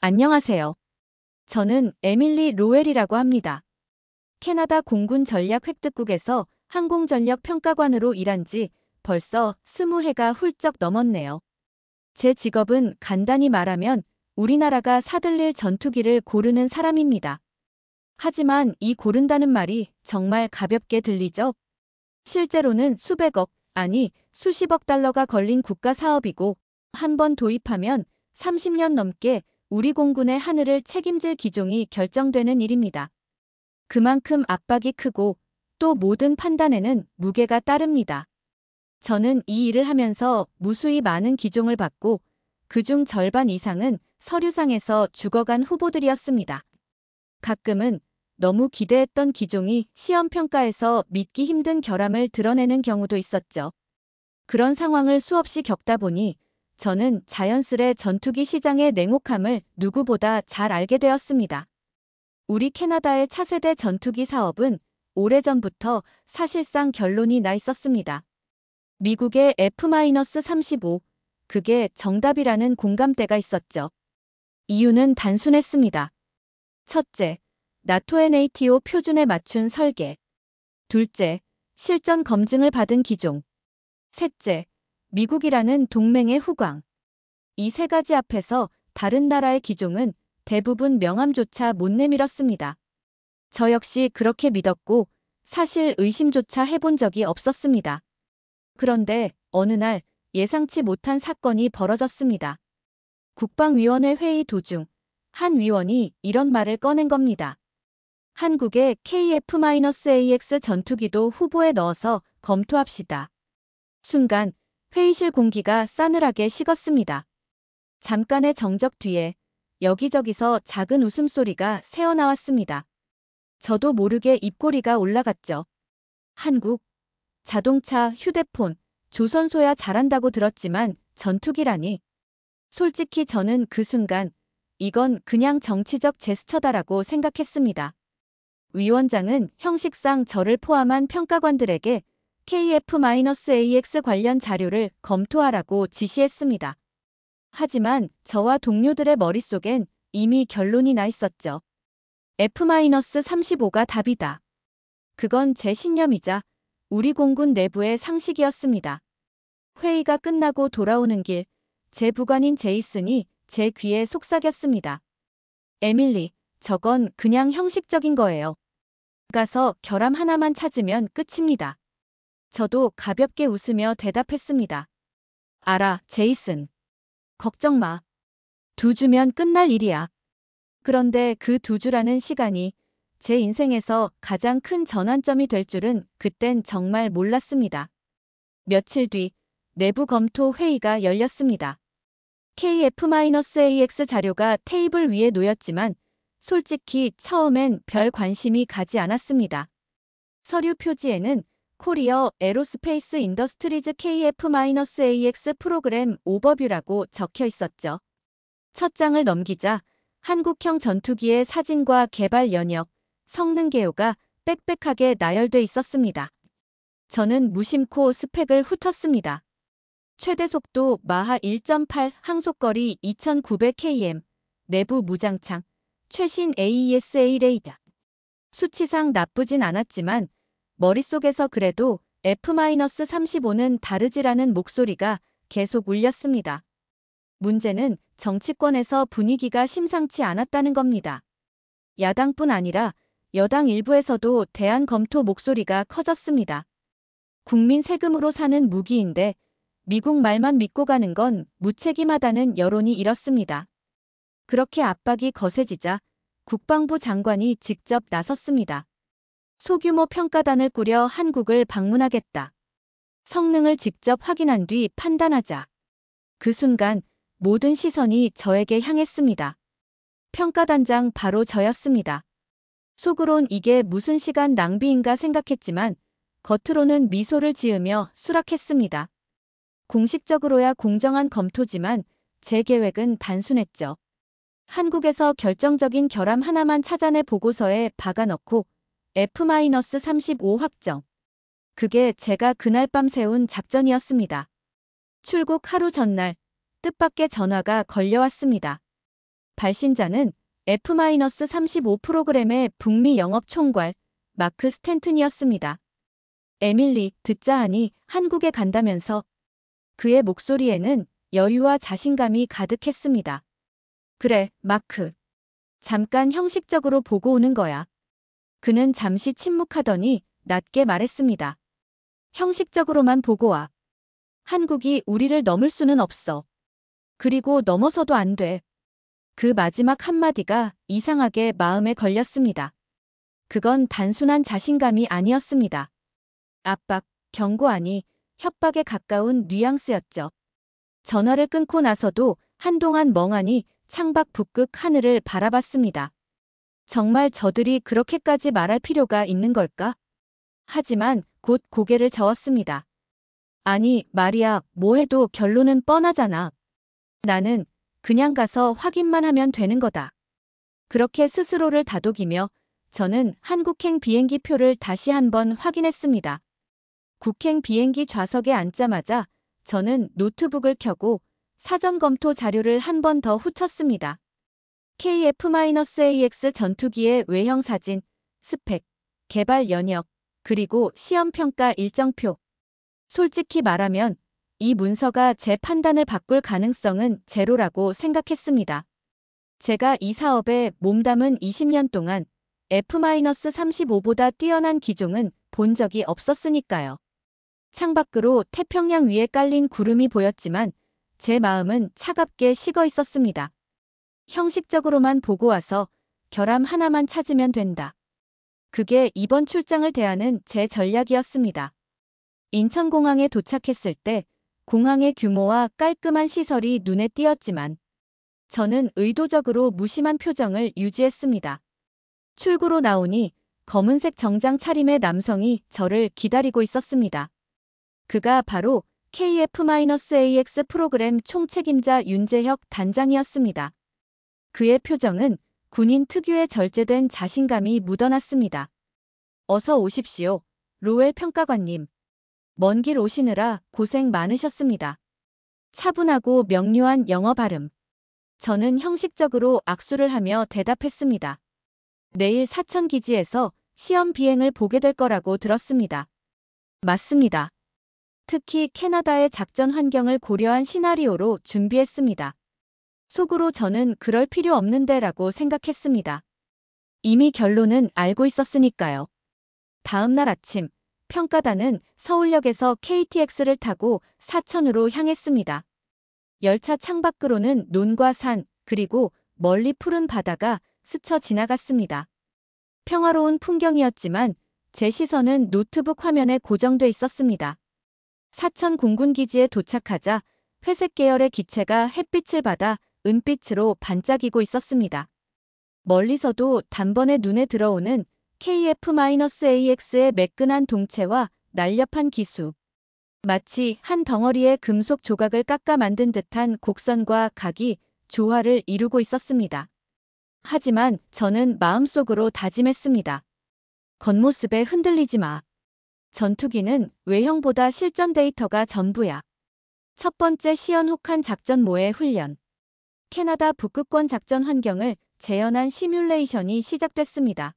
안녕하세요. 저는 에밀리 로웰이라고 합니다. 캐나다 공군 전략 획득국에서 항공전력 평가관으로 일한 지 벌써 20해가 훌쩍 넘었네요. 제 직업은 간단히 말하면 우리나라가 사들릴 전투기를 고르는 사람입니다. 하지만 이 고른다는 말이 정말 가볍게 들리죠? 실제로는 수백억, 아니 수십억 달러가 걸린 국가 사업이고 한 번 도입하면 30년 넘게 우리 공군의 하늘을 책임질 기종이 결정되는 일입니다. 그만큼 압박이 크고 또 모든 판단에는 무게가 따릅니다. 저는 이 일을 하면서 무수히 많은 기종을 받고 그중 절반 이상은 서류상에서 죽어간 후보들이었습니다. 가끔은 너무 기대했던 기종이 시험평가에서 믿기 힘든 결함을 드러내는 경우도 있었죠. 그런 상황을 수없이 겪다 보니 저는 자연스레 전투기 시장의 냉혹함을 누구보다 잘 알게 되었습니다. 우리 캐나다의 차세대 전투기 사업은 오래전부터 사실상 결론이 나 있었습니다. 미국의 F-35, 그게 정답이라는 공감대가 있었죠. 이유는 단순했습니다. 첫째, 나토의 NATO 표준에 맞춘 설계. 둘째, 실전 검증을 받은 기종. 셋째, 미국이라는 동맹의 후광. 이 세 가지 앞에서 다른 나라의 기종은 대부분 명함조차 못 내밀었습니다. 저 역시 그렇게 믿었고 사실 의심조차 해본 적이 없었습니다. 그런데 어느 날 예상치 못한 사건이 벌어졌습니다. 국방위원회 회의 도중 한 위원이 이런 말을 꺼낸 겁니다. 한국의 KF-AX 전투기도 후보에 넣어서 검토합시다. 순간 회의실 공기가 싸늘하게 식었습니다. 잠깐의 정적 뒤에 여기저기서 작은 웃음소리가 새어나왔습니다. 저도 모르게 입꼬리가 올라갔죠. 한국, 자동차, 휴대폰, 조선소야 잘한다고 들었지만 전투기라니. 솔직히 저는 그 순간 이건 그냥 정치적 제스처다라고 생각했습니다. 위원장은 형식상 저를 포함한 평가관들에게 KF-AX 관련 자료를 검토하라고 지시했습니다. 하지만 저와 동료들의 머릿속엔 이미 결론이 나 있었죠. F-35가 답이다. 그건 제 신념이자 우리 공군 내부의 상식이었습니다. 회의가 끝나고 돌아오는 길, 제 부관인 제이슨이 제 귀에 속삭였습니다. 에밀리, 저건 그냥 형식적인 거예요. 가서 결함 하나만 찾으면 끝입니다. 저도 가볍게 웃으며 대답했습니다. 알아, 제이슨. 걱정 마. 2주면 끝날 일이야. 그런데 그 2주라는 시간이 제 인생에서 가장 큰 전환점이 될 줄은 그땐 정말 몰랐습니다. 며칠 뒤 내부 검토 회의가 열렸습니다. KF-AX 자료가 테이블 위에 놓였지만 솔직히 처음엔 별 관심이 가지 않았습니다. 서류 표지에는 코리어 에로스페이스 인더스트리즈 KF-AX 프로그램 오버뷰라고 적혀 있었죠. 첫 장을 넘기자 한국형 전투기의 사진과 개발 연역, 성능 개요가 빽빽하게 나열돼 있었습니다. 저는 무심코 스펙을 훑었습니다. 최대 속도 마하 1.8, 항속거리 2900km, 내부 무장창, 최신 AESA 레이더. 수치상 나쁘진 않았지만 머릿속에서 그래도 F-35는 다르지라는 목소리가 계속 울렸습니다. 문제는 정치권에서 분위기가 심상치 않았다는 겁니다. 야당뿐 아니라 여당 일부에서도 대안 검토 목소리가 커졌습니다. 국민 세금으로 사는 무기인데 미국 말만 믿고 가는 건 무책임하다는 여론이 일었습니다. 그렇게 압박이 거세지자 국방부 장관이 직접 나섰습니다. 소규모 평가단을 꾸려 한국을 방문하겠다. 성능을 직접 확인한 뒤 판단하자. 그 순간 모든 시선이 저에게 향했습니다. 평가단장 바로 저였습니다. 속으론 이게 무슨 시간 낭비인가 생각했지만 겉으로는 미소를 지으며 수락했습니다. 공식적으로야 공정한 검토지만 제 계획은 단순했죠. 한국에서 결정적인 결함 하나만 찾아내 보고서에 박아넣고 F-35 확정. 그게 제가 그날 밤 세운 작전이었습니다. 출국 하루 전날 뜻밖의 전화가 걸려왔습니다. 발신자는 F-35 프로그램의 북미 영업 총괄 마크 스탠튼이었습니다. 에밀리, 듣자 하니 한국에 간다면서. 그의 목소리에는 여유와 자신감이 가득했습니다. 그래, 마크. 잠깐 형식적으로 보고 오는 거야. 그는 잠시 침묵하더니 낮게 말했습니다. 형식적으로만 보고 와. 한국이 우리를 넘을 수는 없어. 그리고 넘어서도 안 돼. 그 마지막 한마디가 이상하게 마음에 걸렸습니다. 그건 단순한 자신감이 아니었습니다. 압박, 경고 아니, 협박에 가까운 뉘앙스였죠. 전화를 끊고 나서도 한동안 멍하니 창밖 북극 하늘을 바라봤습니다. 정말 저들이 그렇게까지 말할 필요가 있는 걸까? 하지만 곧 고개를 저었습니다. 아니, 말이야, 뭐 해도 결론은 뻔하잖아. 나는 그냥 가서 확인만 하면 되는 거다. 그렇게 스스로를 다독이며 저는 한국행 비행기 표를 다시 한번 확인했습니다. 국행 비행기 좌석에 앉자마자 저는 노트북을 켜고 사전 검토 자료를 한 번 더 훑었습니다. KF-AX 전투기의 외형 사진, 스펙, 개발 연역, 그리고 시험평가 일정표. 솔직히 말하면 이 문서가 제 판단을 바꿀 가능성은 제로라고 생각했습니다. 제가 이 사업에 몸담은 20년 동안 F-35보다 뛰어난 기종은 본 적이 없었으니까요. 창밖으로 태평양 위에 깔린 구름이 보였지만 제 마음은 차갑게 식어 있었습니다. 형식적으로만 보고 와서 결함 하나만 찾으면 된다. 그게 이번 출장을 대하는 제 전략이었습니다. 인천공항에 도착했을 때 공항의 규모와 깔끔한 시설이 눈에 띄었지만 저는 의도적으로 무심한 표정을 유지했습니다. 출구로 나오니 검은색 정장 차림의 남성이 저를 기다리고 있었습니다. 그가 바로 KF-AX 프로그램 총책임자 윤재혁 단장이었습니다. 그의 표정은 군인 특유의 절제된 자신감이 묻어났습니다. 어서 오십시오, 로웰 평가관님. 먼 길 오시느라 고생 많으셨습니다. 차분하고 명료한 영어 발음. 저는 형식적으로 악수를 하며 대답했습니다. 내일 사천기지에서 시험 비행을 보게 될 거라고 들었습니다. 맞습니다. 특히 캐나다의 작전 환경을 고려한 시나리오로 준비했습니다. 속으로 저는 그럴 필요 없는데라고 생각했습니다. 이미 결론은 알고 있었으니까요. 다음 날 아침, 평가단은 서울역에서 KTX를 타고 사천으로 향했습니다. 열차 창밖으로는 논과 산, 그리고 멀리 푸른 바다가 스쳐 지나갔습니다. 평화로운 풍경이었지만 제 시선은 노트북 화면에 고정돼 있었습니다. 사천 공군기지에 도착하자 회색 계열의 기체가 햇빛을 받아 은빛으로 반짝이고 있었습니다. 멀리서도 단번에 눈에 들어오는 KF-AX의 매끈한 동체와 날렵한 기수. 마치 한 덩어리의 금속 조각을 깎아 만든 듯한 곡선과 각이 조화를 이루고 있었습니다. 하지만 저는 마음속으로 다짐했습니다. 겉모습에 흔들리지 마. 전투기는 외형보다 실전 데이터가 전부야. 첫 번째 시연 혹한 작전모의 훈련. 캐나다 북극권 작전 환경을 재현한 시뮬레이션이 시작됐습니다.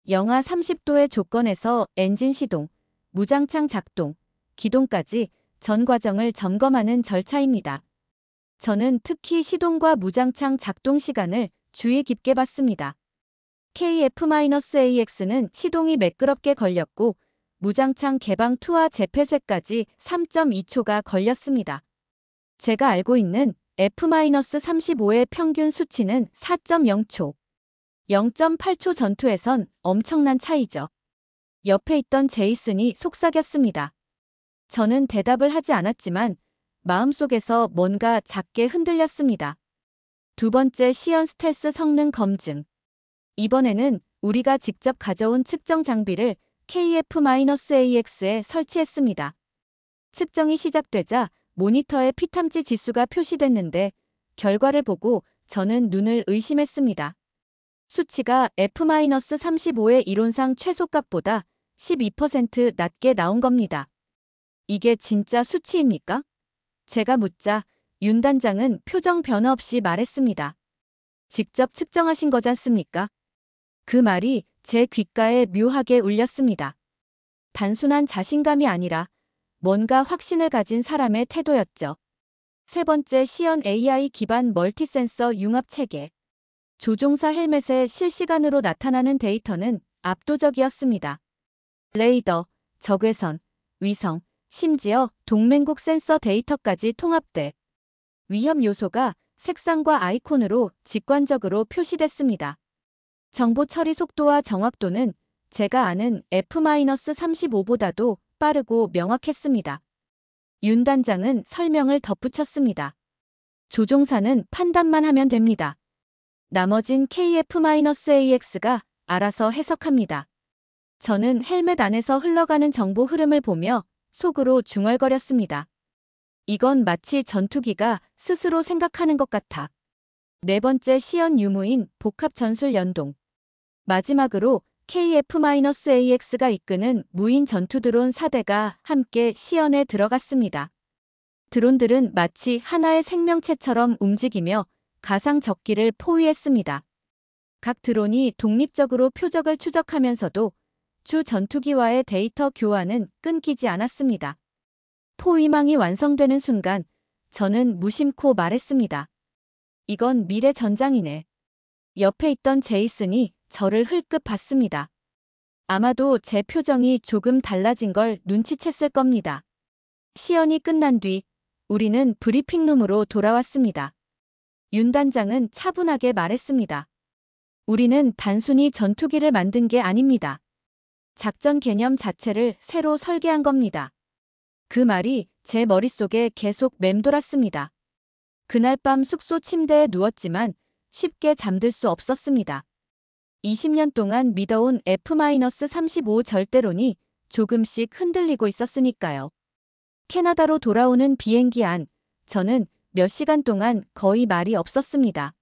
영하 30도의 조건에서 엔진 시동, 무장창 작동, 기동까지 전 과정을 점검하는 절차입니다. 저는 특히 시동과 무장창 작동 시간을 주의 깊게 봤습니다. KF-AX는 시동이 매끄럽게 걸렸고 무장창 개방 투하 재폐쇄까지 3.2초가 걸렸습니다. 제가 알고 있는 F-35의 평균 수치는 4.0초. 0.8초 전투에선 엄청난 차이죠. 옆에 있던 제이슨이 속삭였습니다. 저는 대답을 하지 않았지만 마음속에서 뭔가 작게 흔들렸습니다. 두 번째 시연 스텔스 성능 검증. 이번에는 우리가 직접 가져온 측정 장비를 KF-AX에 설치했습니다. 측정이 시작되자 모니터에 피탐지 지수가 표시됐는데 결과를 보고 저는 눈을 의심했습니다. 수치가 F-35의 이론상 최소값보다 12% 낮게 나온 겁니다. 이게 진짜 수치입니까? 제가 묻자 윤 단장은 표정 변화 없이 말했습니다. 직접 측정하신 거잖습니까? 그 말이 제 귓가에 묘하게 울렸습니다. 단순한 자신감이 아니라 뭔가 확신을 가진 사람의 태도였죠. 세 번째 시연 AI 기반 멀티센서 융합 체계. 조종사 헬멧에 실시간으로 나타나는 데이터는 압도적이었습니다. 레이더, 적외선, 위성, 심지어 동맹국 센서 데이터까지 통합돼 위험 요소가 색상과 아이콘으로 직관적으로 표시됐습니다. 정보 처리 속도와 정확도는 제가 아는 F-35보다도 빠르고 명확했습니다. 윤 단장은 설명을 덧붙였습니다. 조종사는 판단만 하면 됩니다. 나머진 KF-AX가 알아서 해석합니다. 저는 헬멧 안에서 흘러가는 정보 흐름을 보며 속으로 중얼거렸습니다. 이건 마치 전투기가 스스로 생각하는 것 같아. 네 번째 시연 유무인 복합 전술 연동. 마지막으로 KF-AX가 이끄는 무인 전투 드론 4대가 함께 시연에 들어갔습니다. 드론들은 마치 하나의 생명체처럼 움직이며 가상 적기를 포위했습니다. 각 드론이 독립적으로 표적을 추적하면서도 주 전투기와의 데이터 교환은 끊기지 않았습니다. 포위망이 완성되는 순간 저는 무심코 말했습니다. 이건 미래 전장이네. 옆에 있던 제이슨이 저를 흘끗 봤습니다. 아마도 제 표정이 조금 달라진 걸 눈치챘을 겁니다. 시연이 끝난 뒤 우리는 브리핑룸으로 돌아왔습니다. 윤 단장은 차분하게 말했습니다. 우리는 단순히 전투기를 만든 게 아닙니다. 작전 개념 자체를 새로 설계한 겁니다. 그 말이 제 머릿속에 계속 맴돌았습니다. 그날 밤 숙소 침대에 누웠지만 쉽게 잠들 수 없었습니다. 20년 동안 믿어온 F-35 절대론이 조금씩 흔들리고 있었으니까요. 캐나다로 돌아오는 비행기 안, 저는 몇 시간 동안 거의 말이 없었습니다.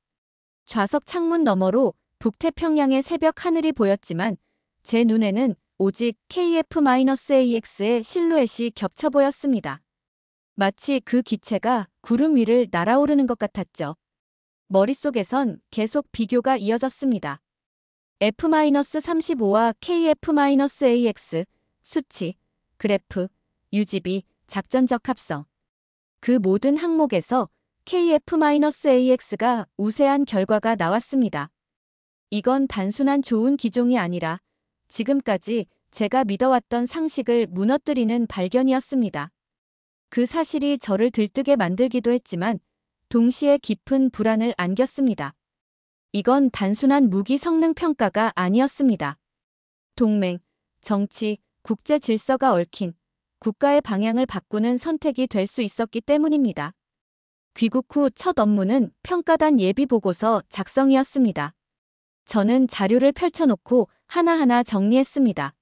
좌석 창문 너머로 북태평양의 새벽 하늘이 보였지만 제 눈에는 오직 KF-AX의 실루엣이 겹쳐 보였습니다. 마치 그 기체가 구름 위를 날아오르는 것 같았죠. 머릿속에선 계속 비교가 이어졌습니다. F-35와 KF-AX, 수치, 그래프, UGB, 작전적 합성. 그 모든 항목에서 KF-AX가 우세한 결과가 나왔습니다. 이건 단순한 좋은 기종이 아니라 지금까지 제가 믿어왔던 상식을 무너뜨리는 발견이었습니다. 그 사실이 저를 들뜨게 만들기도 했지만 동시에 깊은 불안을 안겼습니다. 이건 단순한 무기 성능 평가가 아니었습니다. 동맹, 정치, 국제 질서가 얽힌 국가의 방향을 바꾸는 선택이 될 수 있었기 때문입니다. 귀국 후 첫 업무는 평가단 예비보고서 작성이었습니다. 저는 자료를 펼쳐놓고 하나하나 정리했습니다.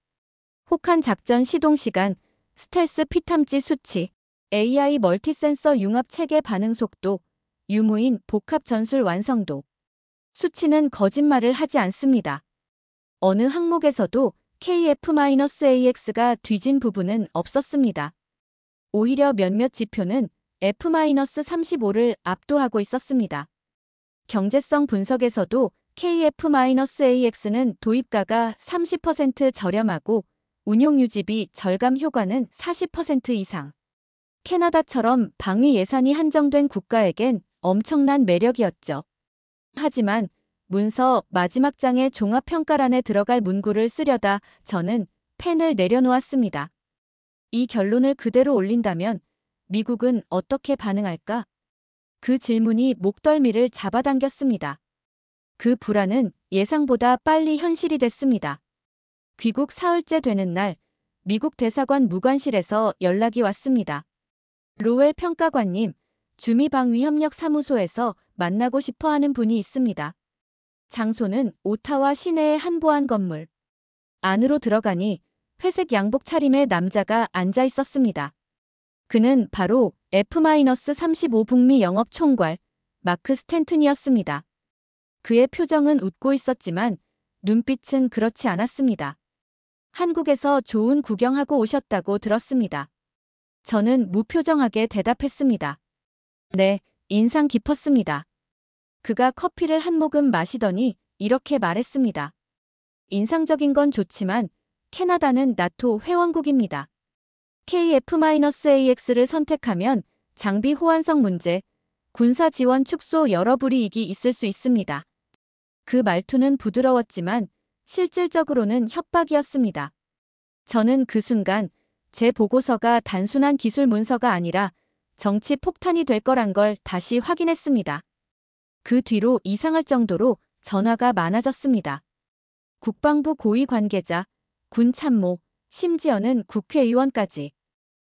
혹한 작전 시동 시간, 스텔스 피탐지 수치, AI 멀티센서 융합 체계 반응 속도, 유무인 복합 전술 완성도. 수치는 거짓말을 하지 않습니다. 어느 항목에서도 KF-AX가 뒤진 부분은 없었습니다. 오히려 몇몇 지표는 F-35를 압도하고 있었습니다. 경제성 분석에서도 KF-AX는 도입가가 30% 저렴하고 운용 유지비 절감 효과는 40% 이상. 캐나다처럼 방위 예산이 한정된 국가에겐 엄청난 매력이었죠. 하지만 문서 마지막 장의 종합평가란에 들어갈 문구를 쓰려다 저는 펜을 내려놓았습니다. 이 결론을 그대로 올린다면 미국은 어떻게 반응할까? 그 질문이 목덜미를 잡아당겼습니다. 그 불안은 예상보다 빨리 현실이 됐습니다. 귀국 사흘째 되는 날, 미국 대사관 무관실에서 연락이 왔습니다. 로웰 평가관님, 주미방위협력사무소에서 만나고 싶어 하는 분이 있습니다. 장소는 오타와 시내의 한 보안 건물. 안으로 들어가니 회색 양복 차림의 남자가 앉아 있었습니다. 그는 바로 F-35 북미 영업 총괄 마크 스탠튼이었습니다. 그의 표정은 웃고 있었지만 눈빛은 그렇지 않았습니다. 한국에서 좋은 구경하고 오셨다고 들었습니다. 저는 무표정하게 대답했습니다. 네, 인상 깊었습니다. 그가 커피를 한 모금 마시더니 이렇게 말했습니다. 인상적인 건 좋지만 캐나다는 나토 회원국입니다. KF-AX를 선택하면 장비 호환성 문제, 군사 지원 축소 여러 불이익이 있을 수 있습니다. 그 말투는 부드러웠지만 실질적으로는 협박이었습니다. 저는 그 순간 제 보고서가 단순한 기술 문서가 아니라 정치 폭탄이 될 거란 걸 다시 확인했습니다. 그 뒤로 이상할 정도로 전화가 많아졌습니다. 국방부 고위 관계자, 군 참모, 심지어는 국회의원까지.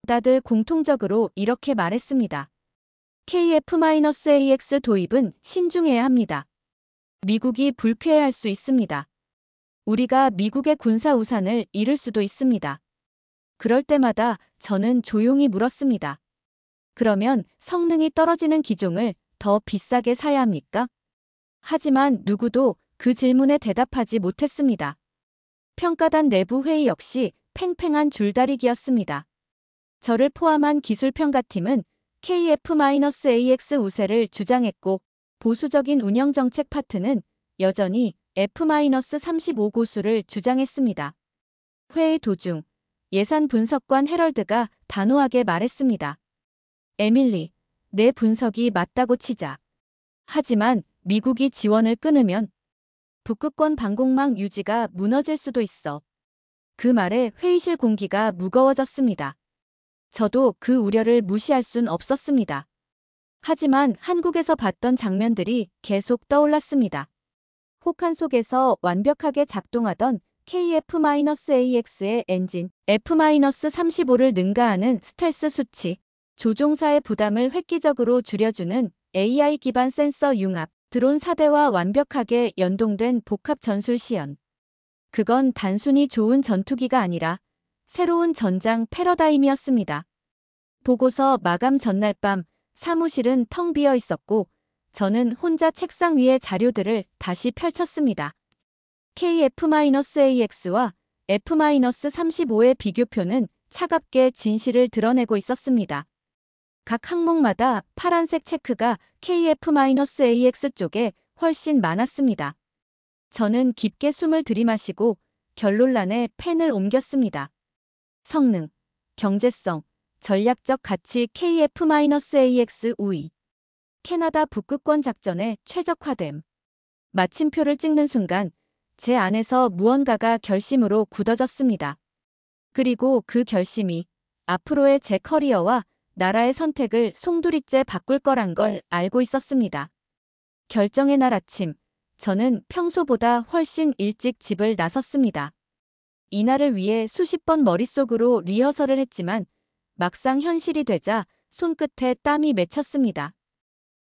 다들 공통적으로 이렇게 말했습니다. KF-AX 도입은 신중해야 합니다. 미국이 불쾌해할 수 있습니다. 우리가 미국의 군사 우산을 잃을 수도 있습니다. 그럴 때마다 저는 조용히 물었습니다. 그러면 성능이 떨어지는 기종을 더 비싸게 사야 합니까? 하지만 누구도 그 질문에 대답하지 못했습니다. 평가단 내부 회의 역시 팽팽한 줄다리기였습니다. 저를 포함한 기술평가팀은 KF-AX 우세를 주장했고 보수적인 운영정책 파트는 여전히 F-35 고수를 주장했습니다. 회의 도중 예산 분석관 헤럴드가 단호하게 말했습니다. 에밀리, 내 분석이 맞다고 치자. 하지만 미국이 지원을 끊으면 북극권 방공망 유지가 무너질 수도 있어. 그 말에 회의실 공기가 무거워졌습니다. 저도 그 우려를 무시할 순 없었습니다. 하지만 한국에서 봤던 장면들이 계속 떠올랐습니다. 혹한 속에서 완벽하게 작동하던 KF-AX의 엔진, F-35를 능가하는 스텔스 수치, 조종사의 부담을 획기적으로 줄여주는 AI 기반 센서 융합, 드론 4대와 완벽하게 연동된 복합 전술 시연. 그건 단순히 좋은 전투기가 아니라 새로운 전장 패러다임이었습니다. 보고서 마감 전날 밤 사무실은 텅 비어 있었고 저는 혼자 책상 위에 자료들을 다시 펼쳤습니다. KF-AX와 F-35의 비교표는 차갑게 진실을 드러내고 있었습니다. 각 항목마다 파란색 체크가 KF-AX 쪽에 훨씬 많았습니다. 저는 깊게 숨을 들이마시고 결론란에 펜을 옮겼습니다. 성능, 경제성, 전략적 가치 KF-AX 우위. 캐나다 북극권 작전의 최적화됨. 마침표를 찍는 순간 제 안에서 무언가가 결심으로 굳어졌습니다. 그리고 그 결심이 앞으로의 제 커리어와 나라의 선택을 송두리째 바꿀 거란 걸 알고 있었습니다. 결정의 날 아침, 저는 평소보다 훨씬 일찍 집을 나섰습니다. 이날을 위해 수십 번 머릿속으로 리허설을 했지만 막상 현실이 되자 손끝에 땀이 맺혔습니다.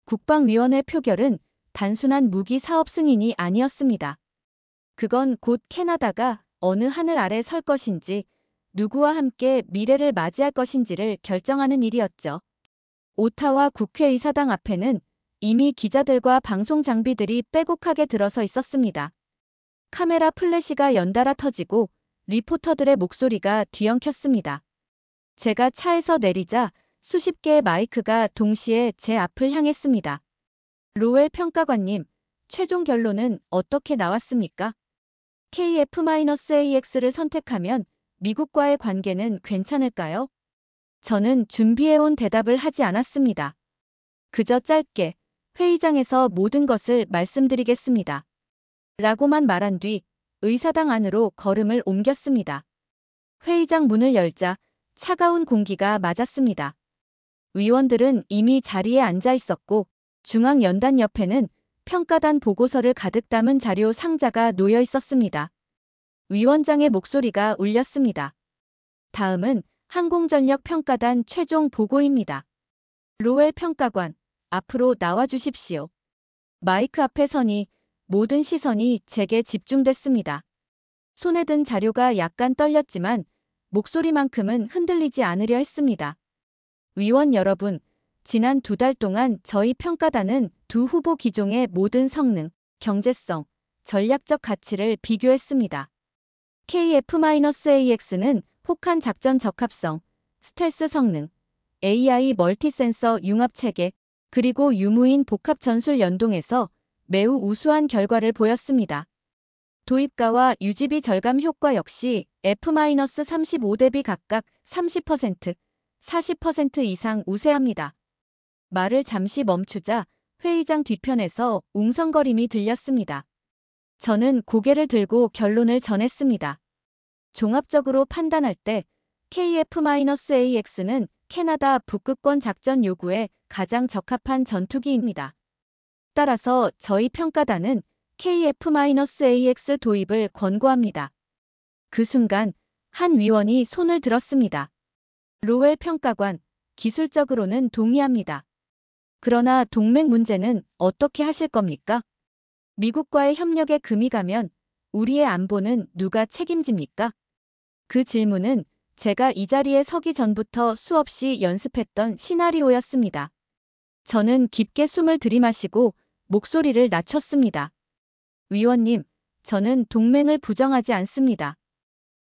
국방위원회 표결은 단순한 무기 사업 승인이 아니었습니다. 그건 곧 캐나다가 어느 하늘 아래 설 것인지, 누구와 함께 미래를 맞이할 것인지를 결정하는 일이었죠. 오타와 국회의사당 앞에는 이미 기자들과 방송 장비들이 빼곡하게 들어서 있었습니다. 카메라 플래시가 연달아 터지고 리포터들의 목소리가 뒤엉켰습니다. 제가 차에서 내리자 수십 개의 마이크가 동시에 제 앞을 향했습니다. 로웰 평가관님, 최종 결론은 어떻게 나왔습니까? KF-AX를 선택하면 미국과의 관계는 괜찮을까요? 저는 준비해온 대답을 하지 않았습니다. 그저 짧게 회의장에서 모든 것을 말씀드리겠습니다. 라고만 말한 뒤 의사당 안으로 걸음을 옮겼습니다. 회의장 문을 열자 차가운 공기가 맞았습니다. 위원들은 이미 자리에 앉아 있었고 중앙연단 옆에는 평가단 보고서를 가득 담은 자료 상자가 놓여 있었습니다. 위원장의 목소리가 울렸습니다. 다음은 항공전력 평가단 최종 보고입니다. 로웰 평가관, 앞으로 나와 주십시오. 마이크 앞에 서니 모든 시선이 제게 집중됐습니다. 손에 든 자료가 약간 떨렸지만 목소리만큼은 흔들리지 않으려 했습니다. 위원 여러분, 지난 2달 동안 저희 평가단은 두 후보 기종의 모든 성능, 경제성, 전략적 가치를 비교했습니다. KF-AX는 혹한 작전 적합성, 스텔스 성능, AI 멀티센서 융합체계, 그리고 유무인 복합 전술 연동에서 매우 우수한 결과를 보였습니다. 도입가와 유지비 절감 효과 역시 F-35 대비 각각 30%, 40% 이상 우세합니다. 말을 잠시 멈추자 회의장 뒤편에서 웅성거림이 들렸습니다. 저는 고개를 들고 결론을 전했습니다. 종합적으로 판단할 때 KF-AX는 캐나다 북극권 작전 요구에 가장 적합한 전투기입니다. 따라서 저희 평가단은 KF-AX 도입을 권고합니다. 그 순간 한 위원이 손을 들었습니다. 로웰 평가관, 기술적으로는 동의합니다. 그러나 동맹 문제는 어떻게 하실 겁니까? 미국과의 협력에 금이 가면 우리의 안보는 누가 책임집니까? 그 질문은 제가 이 자리에 서기 전부터 수없이 연습했던 시나리오였습니다. 저는 깊게 숨을 들이마시고 목소리를 낮췄습니다. 위원님, 저는 동맹을 부정하지 않습니다.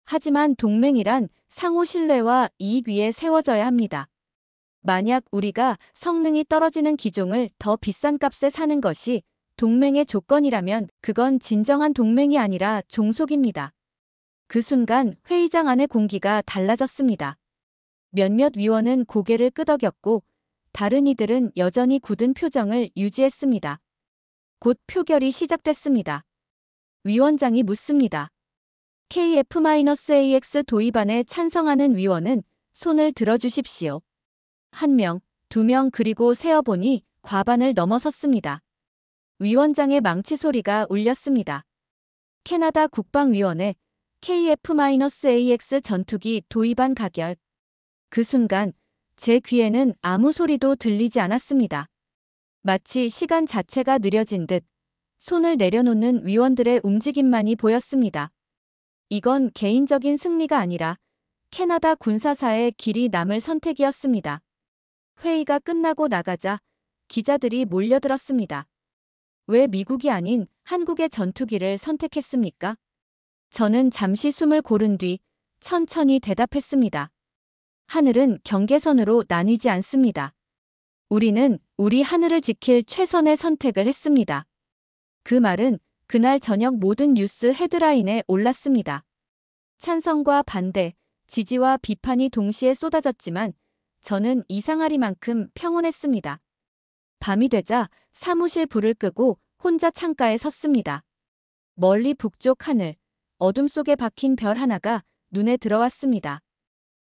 하지만 동맹이란 상호 신뢰와 이익 위에 세워져야 합니다. 만약 우리가 성능이 떨어지는 기종을 더 비싼 값에 사는 것이 동맹의 조건이라면 그건 진정한 동맹이 아니라 종속입니다. 그 순간 회의장 안의 공기가 달라졌습니다. 몇몇 위원은 고개를 끄덕였고 다른 이들은 여전히 굳은 표정을 유지했습니다. 곧 표결이 시작됐습니다. 위원장이 묻습니다. KF-AX 도입안에 찬성하는 위원은 손을 들어주십시오. 1명, 2명 그리고 세어보니 과반을 넘어섰습니다. 위원장의 망치 소리가 울렸습니다. 캐나다 국방위원회 KF-AX 전투기 도입안 가결. 그 순간 제 귀에는 아무 소리도 들리지 않았습니다. 마치 시간 자체가 느려진 듯 손을 내려놓는 위원들의 움직임만이 보였습니다. 이건 개인적인 승리가 아니라 캐나다 군사사의 길이 남을 선택이었습니다. 회의가 끝나고 나가자 기자들이 몰려들었습니다. 왜 미국이 아닌 한국의 전투기를 선택했습니까? 저는 잠시 숨을 고른 뒤 천천히 대답했습니다. 하늘은 경계선으로 나뉘지 않습니다. 우리는 우리 하늘을 지킬 최선의 선택을 했습니다. 그 말은 그날 저녁 모든 뉴스 헤드라인에 올랐습니다. 찬성과 반대, 지지와 비판이 동시에 쏟아졌지만 저는 이상하리만큼 평온했습니다. 밤이 되자 사무실 불을 끄고 혼자 창가에 섰습니다. 멀리 북쪽 하늘, 어둠 속에 박힌 별 하나가 눈에 들어왔습니다.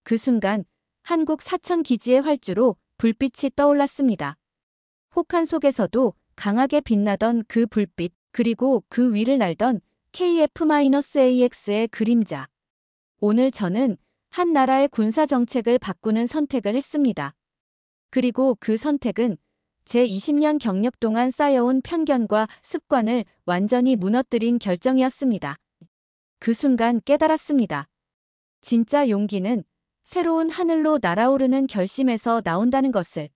그 순간 한국 사천 기지의 활주로 불빛이 떠올랐습니다. 혹한 속에서도 강하게 빛나던 그 불빛, 그리고 그 위를 날던 KF-AX의 그림자. 오늘 저는 한 나라의 군사 정책을 바꾸는 선택을 했습니다. 그리고 그 선택은 제 20년 경력 동안 쌓여온 편견과 습관을 완전히 무너뜨린 결정이었습니다. 그 순간 깨달았습니다. 진짜 용기는 새로운 하늘로 날아오르는 결심에서 나온다는 것을.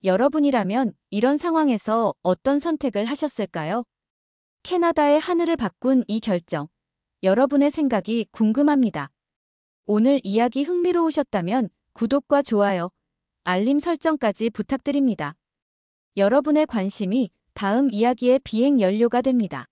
여러분이라면 이런 상황에서 어떤 선택을 하셨을까요? 캐나다의 하늘을 바꾼 이 결정. 여러분의 생각이 궁금합니다. 오늘 이야기 흥미로우셨다면 구독과 좋아요, 알림 설정까지 부탁드립니다. 여러분의 관심이 다음 이야기의 비행 연료가 됩니다.